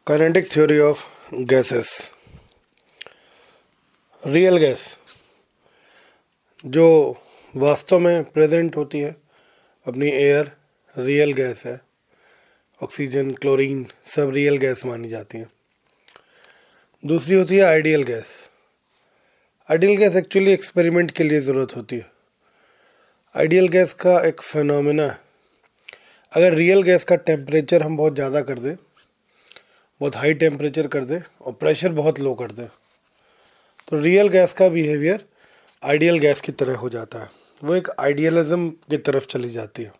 Kinetic theory of gases. Real gas जो वास्तव में प्रेजेंट होती है अपनी एयर, रियल गैस है। ऑक्सीजन, क्लोरीन सब रियल गैस मानी जाती हैं। दूसरी होती है ideal gas. Ideal gas actually experiment के लिए ज़रूरत होती है। आइडियल गैस का एक फिनोमेना है, अगर रियल गैस का टेम्परेचर हम बहुत ज़्यादा कर दें, बहुत हाई टेम्परेचर कर दें और प्रेशर बहुत लो कर दें, तो रियल गैस का बिहेवियर आइडियल गैस की तरह हो जाता है। वो एक आइडियलिज्म की तरफ चली जाती है।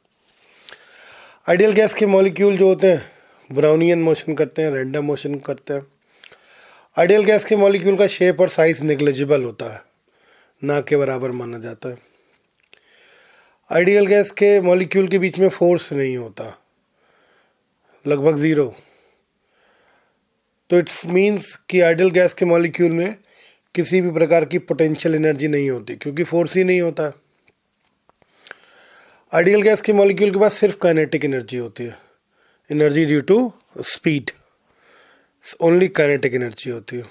आइडियल गैस के मॉलिक्यूल जो होते हैं ब्राउनियन मोशन करते हैं, रैंडम मोशन करते हैं। आइडियल गैस के मॉलिक्यूल का शेप और साइज नेग्लिजिबल होता है, ना के बराबर माना जाता है। आइडियल गैस के मॉलिक्यूल के बीच में फोर्स नहीं होता, लगभग ज़ीरो। तो इट्स मीन्स कि आइडियल गैस के मॉलिक्यूल में किसी भी प्रकार की पोटेंशियल एनर्जी नहीं होती, क्योंकि फोर्स ही नहीं होता। आइडियल गैस के मॉलिक्यूल के पास सिर्फ काइनेटिक एनर्जी होती है, energy due to speed, only kinetic energy होती है।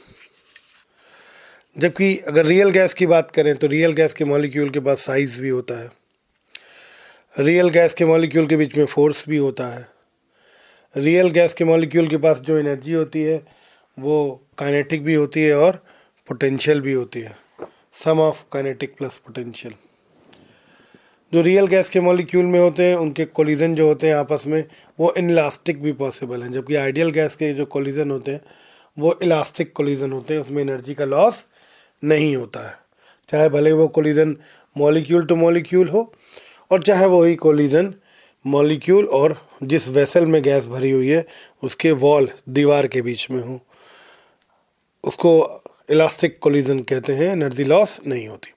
जबकि अगर रियल गैस की बात करें तो रियल गैस के मॉलिक्यूल के पास साइज भी होता है, रियल गैस के मॉलिक्यूल के बीच में फोर्स भी होता है, रियल गैस के मॉलिक्यूल के पास जो एनर्जी होती है वो काइनेटिक भी होती है और पोटेंशियल भी होती है, सम ऑफ काइनेटिक प्लस पोटेंशियल। जो रियल गैस के मॉलिक्यूल में होते हैं उनके कोलिजन जो होते हैं आपस में वो इनलास्टिक भी पॉसिबल हैं, जबकि आइडियल गैस के जो कोलिजन होते हैं वो इलास्टिक कोलिजन होते हैं, उसमें एनर्जी का लॉस नहीं होता है। चाहे भले वो कोलिजन मॉलिक्यूल टू मॉलिक्यूल हो और चाहे वही कोलिजन मॉलिक्यूल और जिस वेसल में गैस भरी हुई है उसके वॉल, दीवार के बीच में हो, उसको इलास्टिक कोलिजन कहते हैं, एनर्जी लॉस नहीं होती।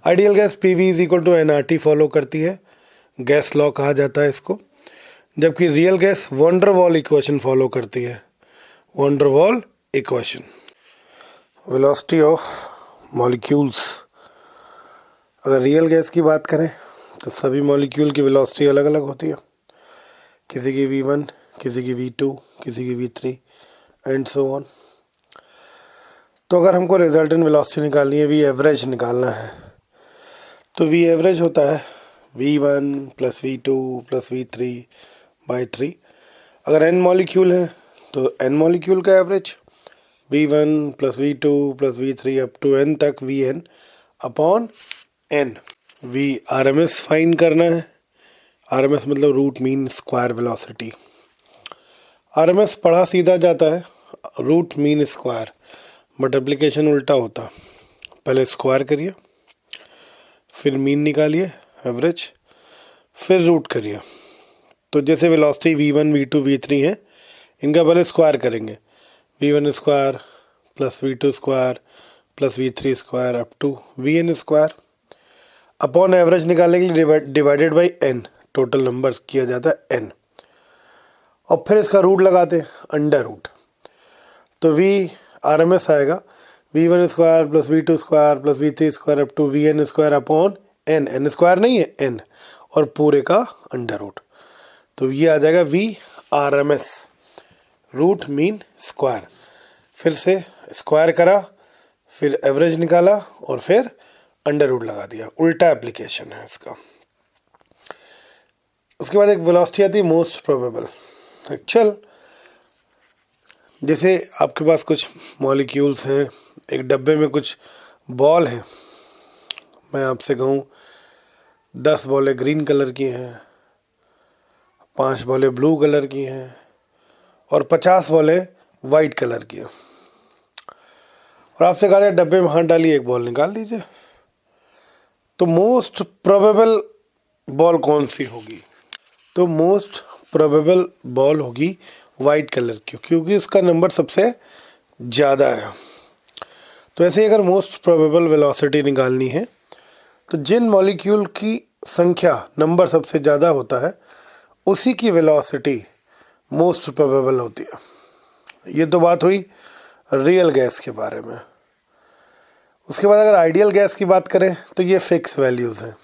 Ideal gas PV is equal to NRT follow करती है, गैस लॉ कहा जाता है इसको। जबकि real gas van der Waals equation follow करती है, van der Waals equation. Velocity of molecules, अगर रियल गैस की बात करें तो सभी मॉलिक्यूल की वेलोसिटी अलग अलग होती है, किसी की V1, किसी की V2, किसी की V3 एंड सो ऑन। तो अगर हमको रिजल्टेंट वेलोसिटी निकालनी है, V एवरेज निकालना है, तो V एवरेज होता है V1 plus V2 plus V3 by 3। अगर n मॉलिक्यूल है तो n मॉलिक्यूल का average V1 plus V2 plus V3 up to n तक Vn upon n। V RMS find करना है, RMS मतलब root mean square velocity. RMS पढ़ा सीधा जाता है root mean square, but application उल्टा होता। पहले स्क्वायर करिए, फिर मीन निकालिए एवरेज, फिर रूट करिए। तो जैसे वेलोसिटी V1 V2 V3 है, इनका पहले स्क्वायर करेंगे, V1 square plus V2 square plus V3 square up to Vn square upon average निकालने के लिए divided by n, total number किया जाता है n, और फिर इसका रूट लगाते हैं अंडर रूट। तो V RMS आएगा V1 square plus V2 square plus V3 square up to Vn square upon n square नहीं है n, और पूरे का अंडर रूट। तो ये आ जाएगा V RMS, root mean square. फिर से स्क्वायर करा, फिर एवरेज निकाला और फिर अंडर रूट लगा दिया, उल्टा एप्लीकेशन है इसका। उसके बाद एक वेलोसिटी आती है मोस्ट प्रोबेबल एक्चुअल। जैसे आपके पास कुछ मॉलिक्यूल्स हैं, एक डब्बे में कुछ बॉल है, मैं आपसे कहूँ 10 बॉलें ग्रीन कलर की हैं, 5 बॉलें ब्लू कलर की हैं और 50 बॉलें वाइट कलर की हैं, और आपसे कहा जाए डब्बे में हाथ डालिए, एक बॉल निकाल लीजिए, तो मोस्ट प्रोबेबल बॉल कौन सी होगी? तो मोस्ट प्रोबेबल बॉल होगी वाइट कलर की, क्योंकि उसका नंबर सबसे ज़्यादा है। तो ऐसे अगर मोस्ट प्रोबेबल वेलोसिटी निकालनी है तो जिन मॉलिक्यूल की संख्या, नंबर सबसे ज़्यादा होता है, उसी की वेलोसिटी मोस्ट प्रोबेबल होती है। ये तो बात हुई रियल गैस के बारे में। उसके बाद अगर आइडियल गैस की बात करें तो ये फिक्स वैल्यूज़ हैं।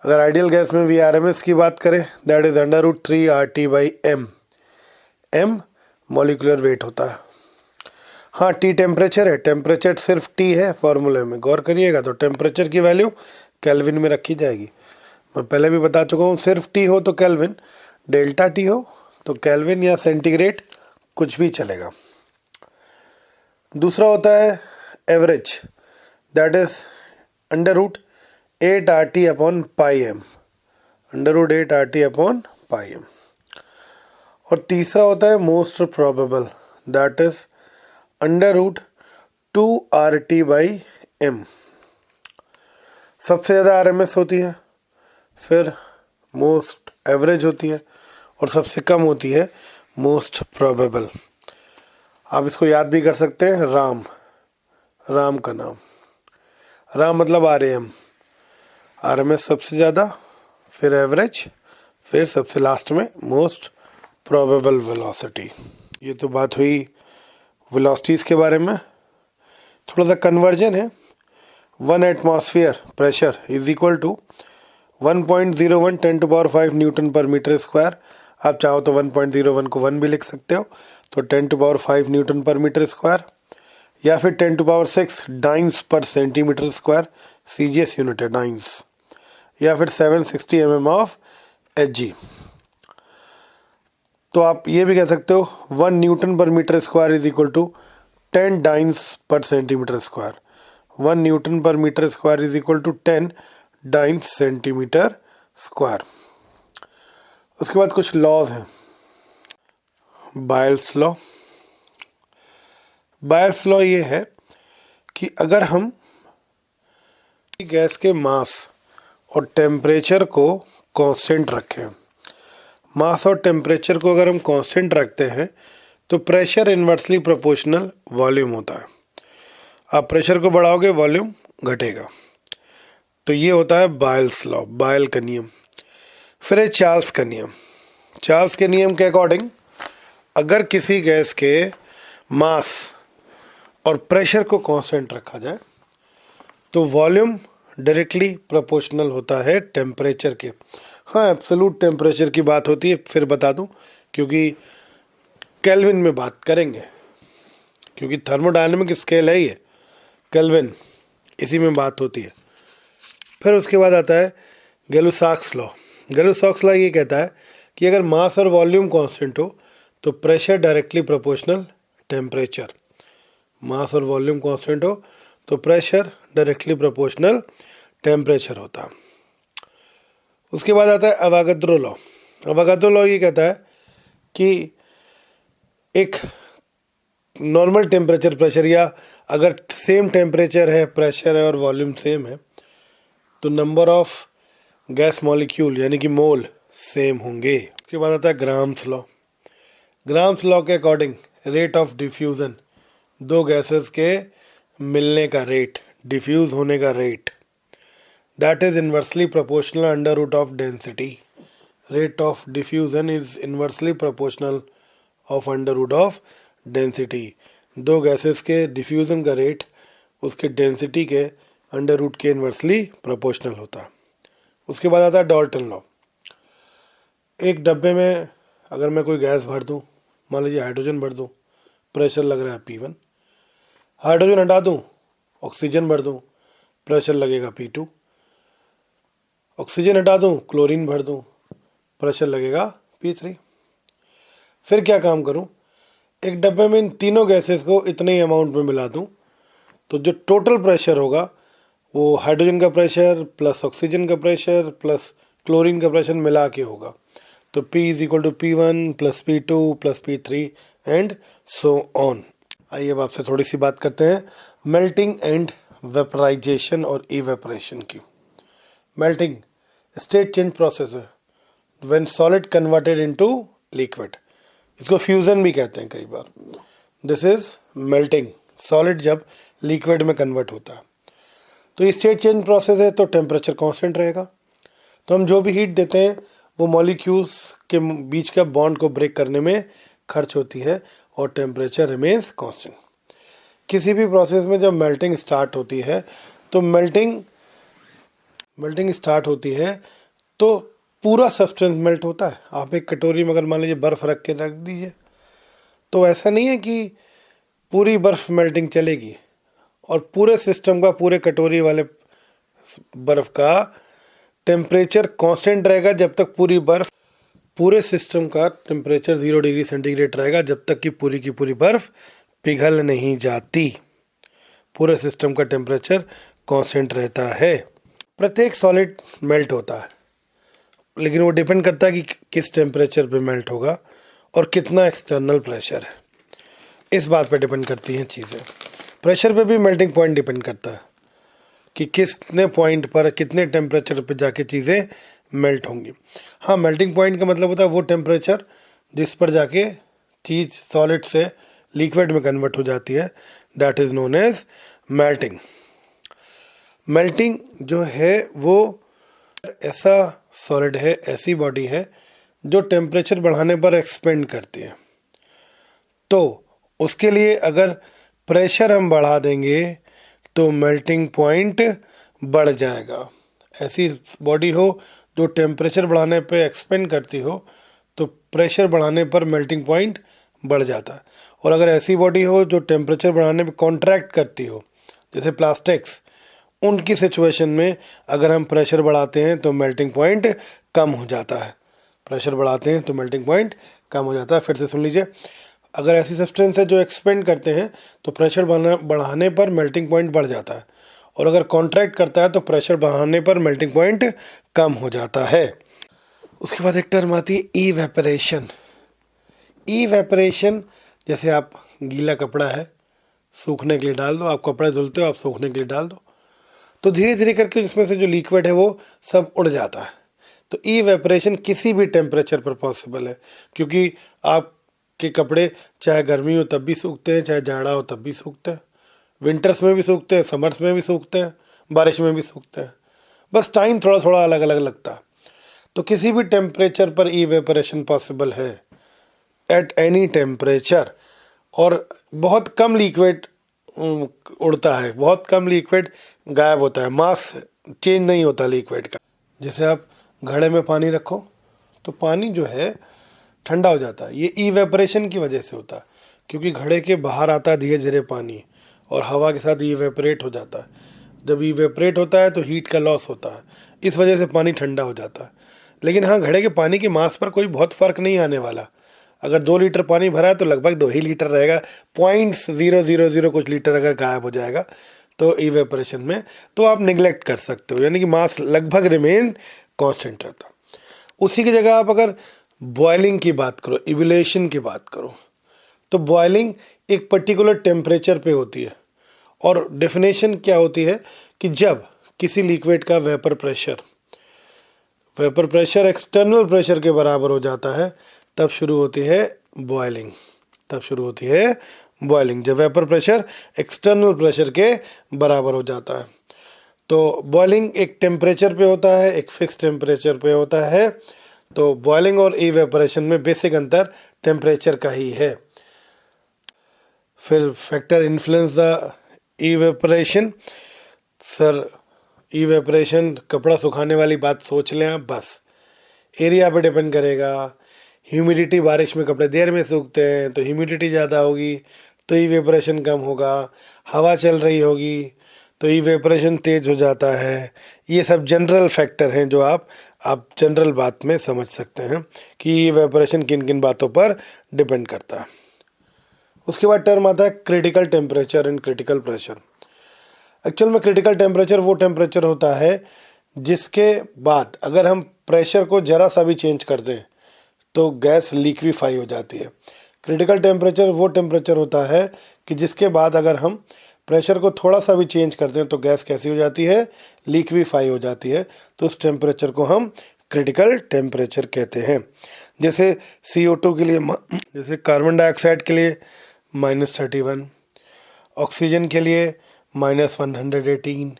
अगर आइडियल गैस में VRMS की बात करें, that is under root 3 RT by m, m molecular weight होता है। हाँ, टी टेम्परेचर है, टेम्परेचर सिर्फ टी है फॉर्मूले में, गौर करिएगा। तो टेम्परेचर की वैल्यू केल्विन में रखी जाएगी। मैं पहले भी बता चुका हूँ, सिर्फ टी हो तो केल्विन, डेल्टा टी हो तो केल्विन या सेंटीग्रेड कुछ भी चलेगा। दूसरा होता है average, that is √8 RT upon pi M, √8 RT upon pi M. और तीसरा होता है most probable, that is √2 RT/m। सबसे ज़्यादा RMS होती है, फिर मोस्ट एवरेज होती है और सबसे कम होती है मोस्ट प्रोबेबल। आप इसको याद भी कर सकते हैं, राम का नाम, राम मतलब RAM, RMS सबसे ज़्यादा, फिर एवरेज, फिर सबसे लास्ट में मोस्ट प्रोबेबल वेलोसिटी। ये तो बात हुई वेलोसिटीज़ के बारे में। थोड़ा सा कन्वर्जन है। 1 atmosphere pressure is equal to 1.01 10⁵ newton per metre square. आप चाहो तो 1.01 को 1 भी लिख सकते हो, तो 10⁵ न्यूटन पर मीटर स्क्वायर, या फिर 10⁶ dance per centimetre square, CGS unit है डाइन्स, या फिर 760 mm ऑफ Hg। तो आप ये भी कह सकते हो 1 newton per metre square is equal to 10 dynes per centimetre square. 1 newton per metre square is equal to 10 dynes centimetre square. उसके बाद कुछ लॉज हैं। बायल्स लॉ, बायल्स लॉ ये है कि अगर हम गैस के मास और टेम्परेचर को कांस्टेंट रखें, मास और टेम्परेचर को अगर हम कांस्टेंट रखते हैं तो प्रेशर इन्वर्सली प्रोपोर्शनल वॉल्यूम होता है। आप प्रेशर को बढ़ाओगे वॉल्यूम घटेगा। तो ये होता है बायल्स लॉ, बायल का नियम। फिर है चार्ल्स का नियम। चार्ल्स के नियम के अकॉर्डिंग अगर किसी गैस के मास और प्रेशर को कांस्टेंट रखा जाए तो वॉल्यूम डायरेक्टली प्रोपोर्शनल होता है टेम्परेचर के। हाँ, एब्सोल्यूट टेम्परेचर की बात होती है, फिर बता दूं, क्योंकि केल्विन में बात करेंगे, क्योंकि थर्मोडायनेमिक स्केल है ये केल्विन, इसी में बात होती है। फिर उसके बाद आता है गैलुसाक्स लॉ। गैलुसाक्स लॉ ये कहता है कि अगर मास और वॉल्यूम कांस्टेंट हो तो प्रेशर डायरेक्टली प्रोपोर्शनल टेम्परेचर, मास और वॉल्यूम कांस्टेंट हो तो प्रेशर डायरेक्टली प्रोपोर्शनल टेम्परेचर होता। उसके बाद आता है अवागाद्रो लॉ। अवागाद्रो लॉ ये कहता है कि एक नॉर्मल टेम्परेचर प्रेशर, या अगर सेम टेम्परेचर है, प्रेशर है और वॉल्यूम सेम है, तो नंबर ऑफ गैस मॉलिक्यूल यानी कि मोल सेम होंगे। उसके बाद आता है ग्राम्स लॉ। ग्राम्स लॉ के अकॉर्डिंग रेट ऑफ डिफ्यूज़न, दो गैसेस के मिलने का रेट, डिफ्यूज़ होने का rate, that is inversely proportional under root of density. Rate of diffusion is inversely proportional of under root of density. दो gases के diffusion का रेट उसके डेंसिटी के अंडर रूट के इन्वर्सली प्रोपोर्शनल होता है। उसके बाद आता है डाल्टन लॉ। एक डब्बे में अगर मैं कोई गैस भर दूं, मान लीजिए हाइड्रोजन भर दूं, प्रेशर लग रहा है P1, हाइड्रोजन हटा दूं, ऑक्सीजन भर दूं, प्रेशर लगेगा P2, ऑक्सीजन हटा दूं, क्लोरीन भर दूं, प्रेशर लगेगा P3। फिर क्या काम करूं, एक डब्बे में इन तीनों गैसेस को इतने ही अमाउंट में मिला दूं, तो जो टोटल प्रेशर होगा वो हाइड्रोजन का प्रेशर प्लस ऑक्सीजन का प्रेशर प्लस क्लोरीन का प्रेशर मिला के होगा। तो P is equal to P1 plus P2 plus P3 and so on. आइए अब आपसे थोड़ी सी बात करते हैं मेल्टिंग एंड वेपराइजेशन और इवेपरेशन की। मेल्टिंग स्टेट चेंज प्रोसेस है when solid converted into liquid, इसको फ्यूजन भी कहते हैं कई बार। दिस इज मेल्टिंग, सॉलिड जब लिक्विड में कन्वर्ट होता है। तो स्टेट चेंज प्रोसेस है तो टेम्परेचर कांस्टेंट रहेगा। तो हम जो भी हीट देते हैं वो मॉलिक्यूल्स के बीच का बॉन्ड को ब्रेक करने में खर्च होती है और टेम्परेचर रिमेन्स कांस्टेंट। किसी भी प्रोसेस में जब मेल्टिंग स्टार्ट होती है तो मेल्टिंग स्टार्ट होती है तो पूरा सब्सटेंस मेल्ट होता है। आप एक कटोरी में अगर मान लीजिए बर्फ़ रख के रख दीजिए तो ऐसा नहीं है कि पूरी बर्फ़ मेल्टिंग चलेगी और पूरे सिस्टम का, पूरे कटोरी वाले बर्फ़ का टेम्परेचर कांस्टेंट रहेगा जब तक पूरे सिस्टम का टेम्परेचर 0 डिग्री सेंटीग्रेड रहेगा, जब तक कि पूरी की पूरी बर्फ़ पिघल नहीं जाती। पूरे सिस्टम का टेम्परेचर कांस्टेंट रहता है। प्रत्येक सॉलिड मेल्ट होता है, लेकिन वो डिपेंड करता है कि किस टेम्परेचर पे मेल्ट होगा और कितना एक्सटर्नल प्रेशर है। इस बात पे डिपेंड करती हैं चीज़ें। प्रेशर पे भी मेल्टिंग पॉइंट डिपेंड करता है कि कितने पॉइंट पर, कितने टेम्परेचर पे जाके चीज़ें मेल्ट होंगी। हाँ, मेल्टिंग पॉइंट का मतलब होता है वो टेम्परेचर जिस पर जाके चीज़ सॉलिड से लिक्विड में कन्वर्ट हो जाती है, that is known as melting. Melting जो है वो ऐसा सॉलिड है, ऐसी बॉडी है जो टेम्परेचर बढ़ाने पर एक्सपेंड करती है। तो उसके लिए अगर प्रेशर हम बढ़ा देंगे तो मेल्टिंग पॉइंट बढ़ जाएगा। ऐसी बॉडी हो जो टेम्परेचर बढ़ाने पे एक्सपेंड करती हो तो प्रेशर बढ़ाने पर मेल्टिंग पॉइंट बढ़ जाता है। और अगर ऐसी बॉडी हो जो टेम्परेचर बढ़ाने पे कॉन्ट्रैक्ट करती हो, जैसे प्लास्टिक्स, उनकी सिचुएशन में अगर हम प्रेशर बढ़ाते हैं तो मेल्टिंग पॉइंट कम हो जाता है। प्रेशर बढ़ाते हैं तो मेल्टिंग पॉइंट कम हो जाता है। फिर से सुन लीजिए, अगर ऐसी सब्सटेंस है जो एक्सपेंड करते हैं तो प्रेशर बढ़ाने पर मेल्टिंग पॉइंट बढ़ जाता है, और अगर कॉन्ट्रैक्ट करता है तो प्रेशर बढ़ाने पर मेल्टिंग पॉइंट कम हो जाता है। उसके बाद एक टर्म आती है इवेपरेशन। इवेपरेशन, जैसे आप गीला कपड़ा है, सूखने के लिए डाल दो, आप कपड़े धुलते हो, आप सूखने के लिए डाल दो, तो धीरे धीरे करके इसमें से जो लिक्विड है वो सब उड़ जाता है। तो इवेपरेशन किसी भी टेम्परेचर पर पॉसिबल है, क्योंकि आपके कपड़े चाहे गर्मी हो तब भी सूखते हैं, चाहे जाड़ा हो तब भी सूखते हैं, विंटर्स में भी सूखते हैं, समर्स में भी सूखते हैं, बारिश में भी सूखते हैं, बस टाइम थोड़ा थोड़ा अलग अलग लगता है। तो किसी भी टेम्परेचर पर इवेपरेशन पॉसिबल है, एट एनी टेम्परेचर। और बहुत कम लिक्विड उड़ता है, बहुत कम लिक्विड गायब होता है, मास चेंज नहीं होता लिक्विड का। जैसे आप घड़े में पानी रखो तो पानी जो है ठंडा हो जाता है, ये इवेपरेशन की वजह से होता है, क्योंकि घड़े के बाहर आता है धीरे धीरे पानी और हवा के साथ इवेपरेट हो जाता है। जब इवेपरेट होता है तो हीट का लॉस होता है, इस वजह से पानी ठंडा हो जाता है। लेकिन हाँ, घड़े के पानी की मास पर कोई बहुत फ़र्क नहीं आने वाला। अगर 2 लीटर पानी भरा है तो लगभग 2 ही लीटर रहेगा, 0.000 कुछ लीटर अगर गायब हो जाएगा तो इवेपरेशन में, तो आप निगलेक्ट कर सकते हो, यानी कि मास लगभग रिमेन कांस्टेंट रहता। उसी की जगह आप अगर बॉइलिंग की बात करो, इवोल्यूशन की बात करो, तो बॉइलिंग एक पर्टिकुलर टेम्परेचर पे होती है। और डेफिनेशन क्या होती है कि जब किसी लिक्विड का वेपर प्रेशर एक्सटर्नल प्रेशर के बराबर हो जाता है, तब शुरू होती है बॉइलिंग। जब वेपर प्रेशर एक्सटर्नल प्रेशर के बराबर हो जाता है। तो बॉइलिंग एक टेम्परेचर पे होता है, एक फिक्स टेम्परेचर पे होता है। तो बॉइलिंग और इवेपोरेशन में बेसिक अंतर टेम्परेचर का ही है। फिर factor influence the evaporation. Sir, evaporation कपड़ा सुखाने वाली बात सोच लें आप, बस एरिया पे डिपेंड करेगा। ह्यूमिडिटी, बारिश में कपड़े देर में सूखते हैं तो ह्यूमिडिटी ज़्यादा होगी तो इवेपोरेशन कम होगा। हवा चल रही होगी तो इवेपोरेशन तेज़ हो जाता है। ये सब जनरल फैक्टर हैं जो आप जनरल बात में समझ सकते हैं कि इवेपोरेशन किन किन बातों पर डिपेंड करता है। उसके बाद टर्म आता है critical temperature and critical pressure. Actual में क्रिटिकल टेम्परेचर वो टेम्परेचर होता है जिसके बाद अगर हम प्रेशर को ज़रा सा भी चेंज कर दें तो गैस लिक्विफाई हो जाती है। क्रिटिकल टेम्परेचर वो टेम्परेचर होता है कि जिसके बाद अगर हम प्रेशर को थोड़ा सा भी चेंज करते हैं तो गैस कैसी हो जाती है, लिक्विफाई हो जाती है। तो उस टेम्परेचर को हम क्रिटिकल टेम्परेचर कहते हैं। जैसे CO2 के लिए, जैसे कार्बन डाइऑक्साइड के लिए -31, ऑक्सीजन के लिए -118,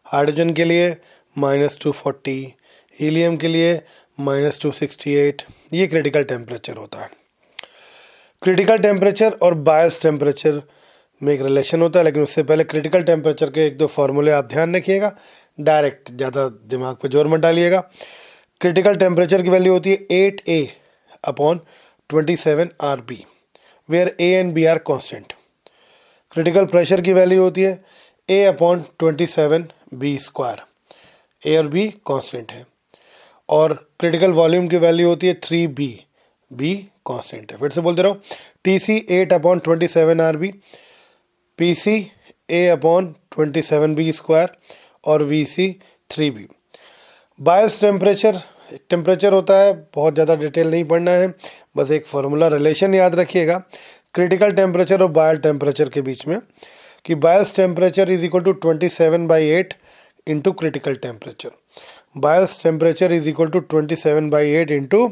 हाइड्रोजन के लिए -240, हीलियम के लिए -268। ये क्रिटिकल टेम्परेचर होता है। क्रिटिकल टेम्परेचर और बायस टेम्परेचर में एक रिलेशन होता है, लेकिन उससे पहले क्रिटिकल टेम्परेचर के 1-2 फार्मूले आप ध्यान रखिएगा, डायरेक्ट ज़्यादा दिमाग पे जोर मत डालिएगा। क्रिटिकल टेम्परेचर की वैल्यू होती है 8A/27 RB। Where A and B are constant. Critical pressure की वैल्यू होती है A/27B²। ए और बी कॉन्स्टेंट है। और क्रिटिकल वॉल्यूम की वैल्यू होती है 3B, बी कॉन्स्टेंट है। फिर से बोलते रहो, TC 8/27RB, PC A/27B² और VC 3B। बायस टेम्परेचर होता है, बहुत ज़्यादा डिटेल नहीं पढ़ना है, बस एक फार्मूला रिलेशन याद रखिएगा क्रिटिकल टेम्परेचर और बायल टेम्परेचर के बीच में, कि Boyle's temperature is equal to 27/8 into critical temperature. Boyle's temperature is equal to 27/8 into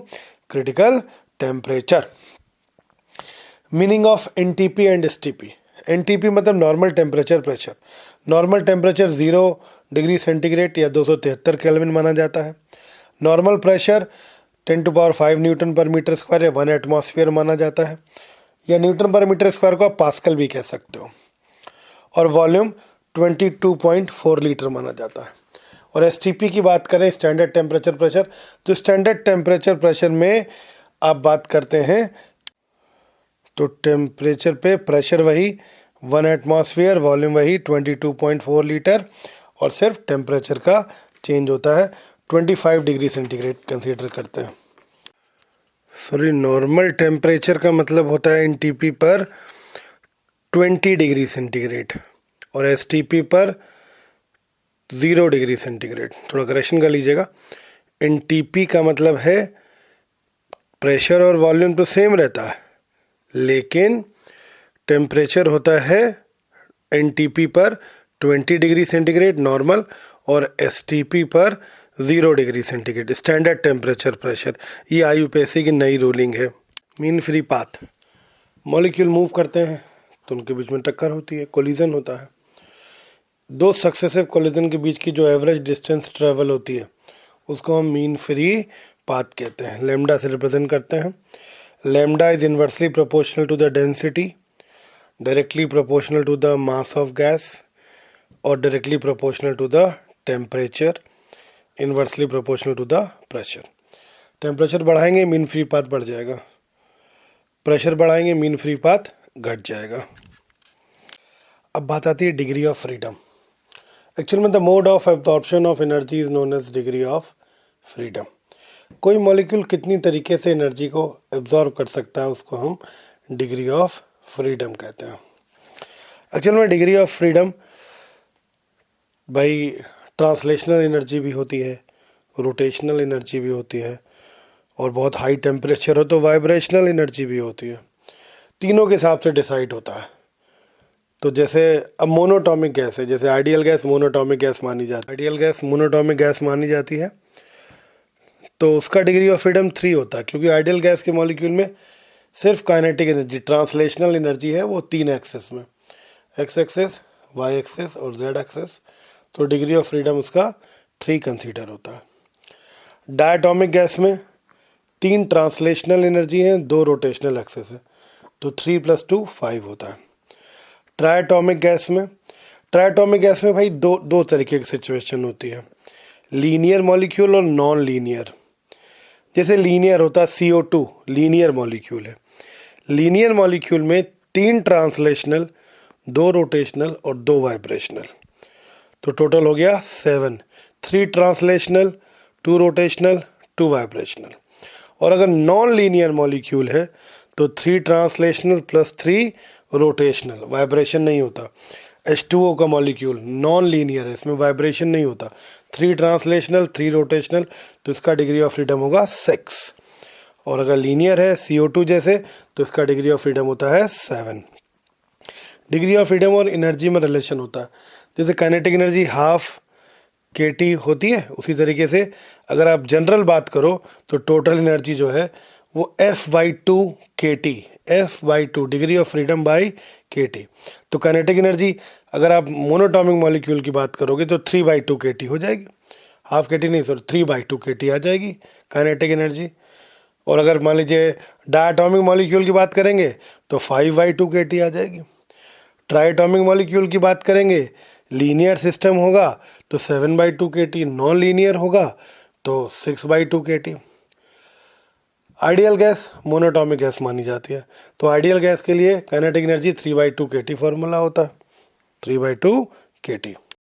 critical temperature. Meaning of NTP and STP। NTP मतलब normal temperature pressure. Normal temperature 0 degree centigrade या 273 kelvin माना जाता है। Normal pressure 10⁵ newton per metre square या 1 atmosphere माना जाता है, या न्यूटन पर मीटर स्क्वायर को आप पास्कल भी कह सकते हो। और वॉल्यूम 22.4 लीटर माना जाता है। और STP की बात करें, स्टैंडर्ड टेम्परेचर प्रेशर, तो स्टैंडर्ड टेम्परेचर प्रेशर में आप बात करते हैं तो टेम्परेचर पे प्रेशर वही 1 एटमॉस्फेयर, वॉल्यूम वही 22.4 लीटर, और सिर्फ टेम्परेचर का चेंज होता है 25 डिग्री सेंटीग्रेड कंसीडर करते हैं। सॉरी, नॉर्मल टेम्परेचर का मतलब होता है NTP पर 20 डिग्री सेंटीग्रेड और STP पर 0 डिग्री सेंटीग्रेड। थोड़ा करेक्शन कर लीजिएगा, NTP का मतलब है प्रेशर और वॉल्यूम तो सेम रहता है, लेकिन टेम्परेचर होता है NTP पर 20 डिग्री सेंटीग्रेड नॉर्मल और STP पर 0 degree centigrade standard temperature pressure. ये IUPAC की नई रूलिंग है। Mean free path, molecule move करते हैं तो उनके बीच में टक्कर होती है, कोलिजन होता है। दो सक्सेसिव कोलिजन के बीच की जो एवरेज डिस्टेंस ट्रेवल होती है उसको हम मीन फ्री पाथ कहते हैं। लैम्डा से रिप्रेजेंट करते हैं। Lambda is inversely proportional to the density, directly proportional to the mass of gas और directly proportional to the temperature, inversely proportional to the pressure. Temperature बढ़ाएंगे मीन फ्री पाथ बढ़ जाएगा, pressure बढ़ाएंगे mean free path घट जाएगा। अब बात आती है डिग्री ऑफ फ्रीडम। एक्चुअल में the mode of absorption of energy is known as degree of freedom. कोई मॉलिक्यूल कितनी तरीके से एनर्जी को एब्जॉर्ब कर सकता है उसको हम डिग्री ऑफ फ्रीडम कहते हैं। एक्चुअल में डिग्री ऑफ फ्रीडम भाई ट्रांसलेशनल एनर्जी भी होती है, रोटेशनल एनर्जी भी होती है, और बहुत हाई टेम्परेचर हो तो वाइब्रेशनल एनर्जी भी होती है। तीनों के हिसाब से डिसाइड होता है। तो जैसे अब मोनोटॉमिक गैस है, जैसे आइडियल गैस मोनोटॉमिक गैस मानी जाती है, आइडियल गैस मोनोटॉमिक गैस मानी जाती है, तो उसका डिग्री ऑफ फ्रीडम 3 होता है, क्योंकि आइडियल गैस के मॉलिक्यूल में सिर्फ काइनेटिक एनर्जी, ट्रांसलेशनल एनर्जी है वो 3 एक्सेस में, X एक्सेस, Y एक्सेस और Z एक्सेस। तो डिग्री ऑफ फ्रीडम उसका 3 कंसीडर होता है। डायटॉमिक गैस में 3 ट्रांसलेशनल एनर्जी हैं, 2 रोटेशनल एक्सेस है, तो 3 + 2 5 होता है। ट्राइटॉमिक गैस में भाई दो तरीके की सिचुएशन होती है, लीनियर मॉलिक्यूल और नॉन लीनियर। जैसे लीनियर होता है CO2, लीनियर मॉलिक्यूल है। लीनियर मॉलिक्यूल में 3 ट्रांसलेशनल, 2 रोटेशनल और 2 वाइब्रेशनल, तो टोटल हो गया 7। 3 ट्रांसलेशनल, 2 रोटेशनल, 2 वाइब्रेशनल। और अगर नॉन लीनियर मॉलिक्यूल है तो 3 ट्रांसलेशनल + 3 रोटेशनल, वाइब्रेशन नहीं होता। H2O का मॉलिक्यूल नॉन लीनियर है, इसमें वाइब्रेशन नहीं होता। 3 ट्रांसलेशनल, 3 रोटेशनल, तो इसका डिग्री ऑफ फ्रीडम होगा 6। और अगर लीनियर है CO2 जैसे, तो इसका डिग्री ऑफ फ्रीडम होता है 7। डिग्री ऑफ फ्रीडम और एनर्जी में रिलेशन होता है। जैसे काइनेटिक एनर्जी ½ kT होती है, उसी तरीके से अगर आप जनरल बात करो तो टोटल एनर्जी जो है वो F/2 kT, F/2 degree of freedom by kT। तो काइनेटिक एनर्जी अगर आप मोनोटॉमिक मॉलिक्यूल की बात करोगे तो 3/2 kT हो जाएगी, ½ kT नहीं सर 3/2 kT आ जाएगी काइनेटिक एनर्जी। और अगर मान लीजिए डायटॉमिक मॉलिक्यूल की बात करेंगे तो 5/2 kT आ जाएगी। ट्राइटॉमिक मॉलिक्यूल की बात करेंगे, लीनियर सिस्टम होगा तो 7/2 kT, नॉन लीनियर होगा तो 6/2 kT। Ideal gas monoatomic gas मानी जाती है। तो आइडियल गैस के लिए काइनेटिक एनर्जी 3/2 kT फॉर्मूला होता है, 3/2 kT।